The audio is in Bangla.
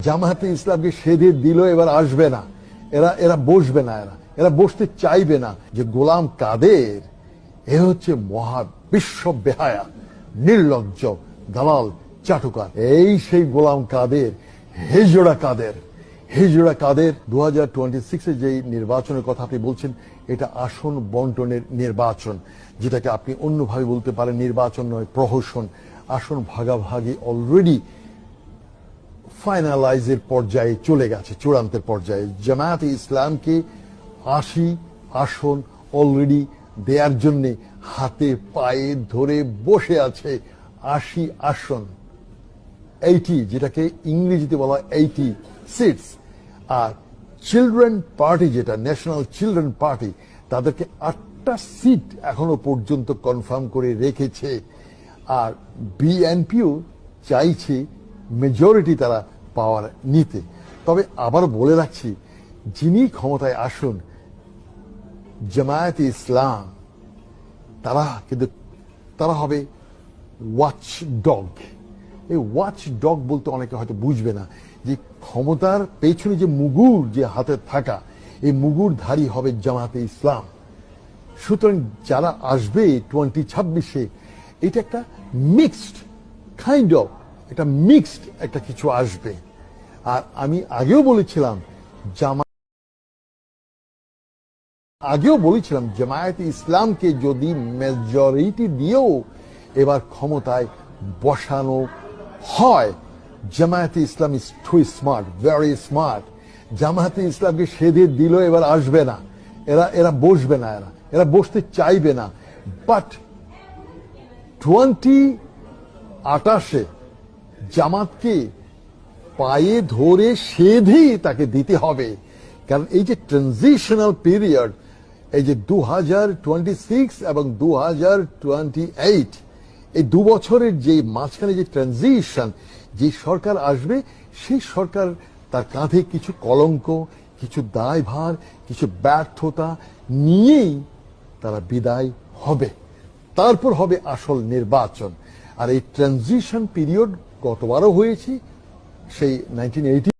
জামায়াতে ইসলামকে সেধে দিল, এবার আসবে না, এরা বসবে না, এরা বসতে চাইবে না। যে গোলাম কাদের এ হচ্ছে মহা বিশ্ব বেহায়া, নির্লজ্জ, দালাল, চাটুকার। এই সেই গোলাম কাদের, হিজড়া কাদের। 2026-এ যে নির্বাচনের কথা আপনি বলছেন, এটা আসন বন্টনের নির্বাচন, যেটাকে আপনি অন্যভাবে বলতে পারেন নির্বাচন নয়, প্রহসন। আসন ভাগাভাগি অলরেডি ফাইনালাইজের পর্যায়ে চলে গেছে, চূড়ান্তের পর্যায়ে। জামায়াতে ইসলামকে 80 আসন অলরেডি দেওয়ার জন্য হাতে পায়ে ধরে বসে আছে। 80 আসন, 80, যেটাকে ইংরেজিতে বলা 80 সিটস। আর চিলড্রেন পার্টি, যেটা ন্যাশনাল চিলড্রেন পার্টি, তাদেরকে 8টা সিট এখনো পর্যন্ত কনফার্ম করে রেখেছে। আর বিএনপিও চাইছে মেজরিটি তারা পাওয়ার নিতে। তবে আবার বলে রাখছি, যিনি ক্ষমতায় আসুন, জামায়াতে ইসলাম, তারা হবে ওয়াচ ডগ। এই ওয়াচ ডগ বলতে অনেকে হয়তো বুঝবে না যে ক্ষমতার পেছনে যে মুগুর যে হাতে থাকা, এই মুগুরধারী হবে জামায়াতে ইসলাম। সুতরাং যারা আসবে 2026-এ, এটা একটা মিক্সড কাইন্ড অফ, একটা মিক্সড একটা কিছু আসবে। আর আমি আগেও বলেছিলাম জামায়াতে ইসলামকে যদি মেজরিটি দিয়েও এবার ক্ষমতায় বসানো হয়, Jamaat-e Islam is too smart, very smart. Jamaat-e ইসলামকে সেধে দিল, এবার আসবে না, এরা বসবে না, এরা বসতে চাইবে না। বাট 2028-এ জামাতকে পায়ে ধরে সেধেই তাকে দিতে হবে। কারণ এই যে ট্রানজিশনাল পিরিয়ড, এই যে 2026 এবং 2028, এই 2 বছরের যে মাঝখানে যে ট্রানজিশন, যে সরকার আসবে, সেই সরকার তার কাঁধে কিছু কলঙ্ক, কিছু দায়ভার, কিছু ব্যর্থতা নিয়েই তারা বিদায় হবে। তারপর হবে আসল নির্বাচন। আর এই ট্রানজিশন পিরিয়ড গতবারও হয়েছে, সেই 1980